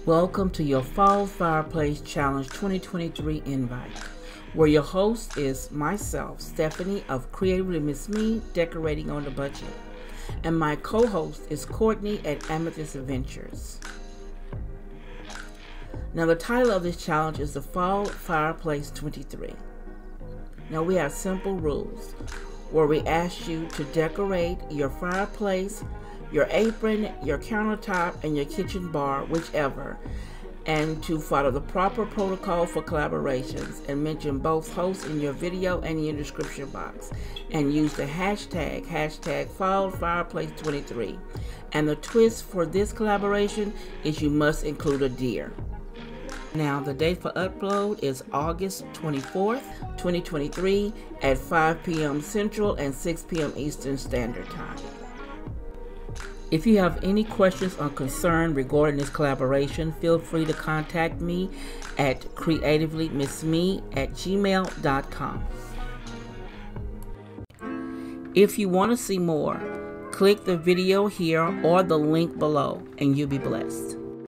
Welcome to your Fall Fireplace Challenge 2023 invite, where your host is myself, Stephanie of CreativelyMsMe, Decorating on a Budget, and my co-host is Courtney at Amethyst Adventures. Now, the title of this challenge is the Fall Fireplace 23. Now, we have simple rules where we ask you to decorate your fireplace, your apron, your countertop, and your kitchen bar, whichever, and to follow the proper protocol for collaborations and mention both hosts in your video and in your description box, and use the hashtag FallFireplace23. And the twist for this collaboration is you must include a deer. Now, the date for upload is August 24th, 2023 at 5 p.m. Central and 6 p.m. Eastern Standard Time. If you have any questions or concern regarding this collaboration, feel free to contact me at CreativelyMsMe@gmail.com. If you want to see more, click the video here or the link below and you'll be blessed.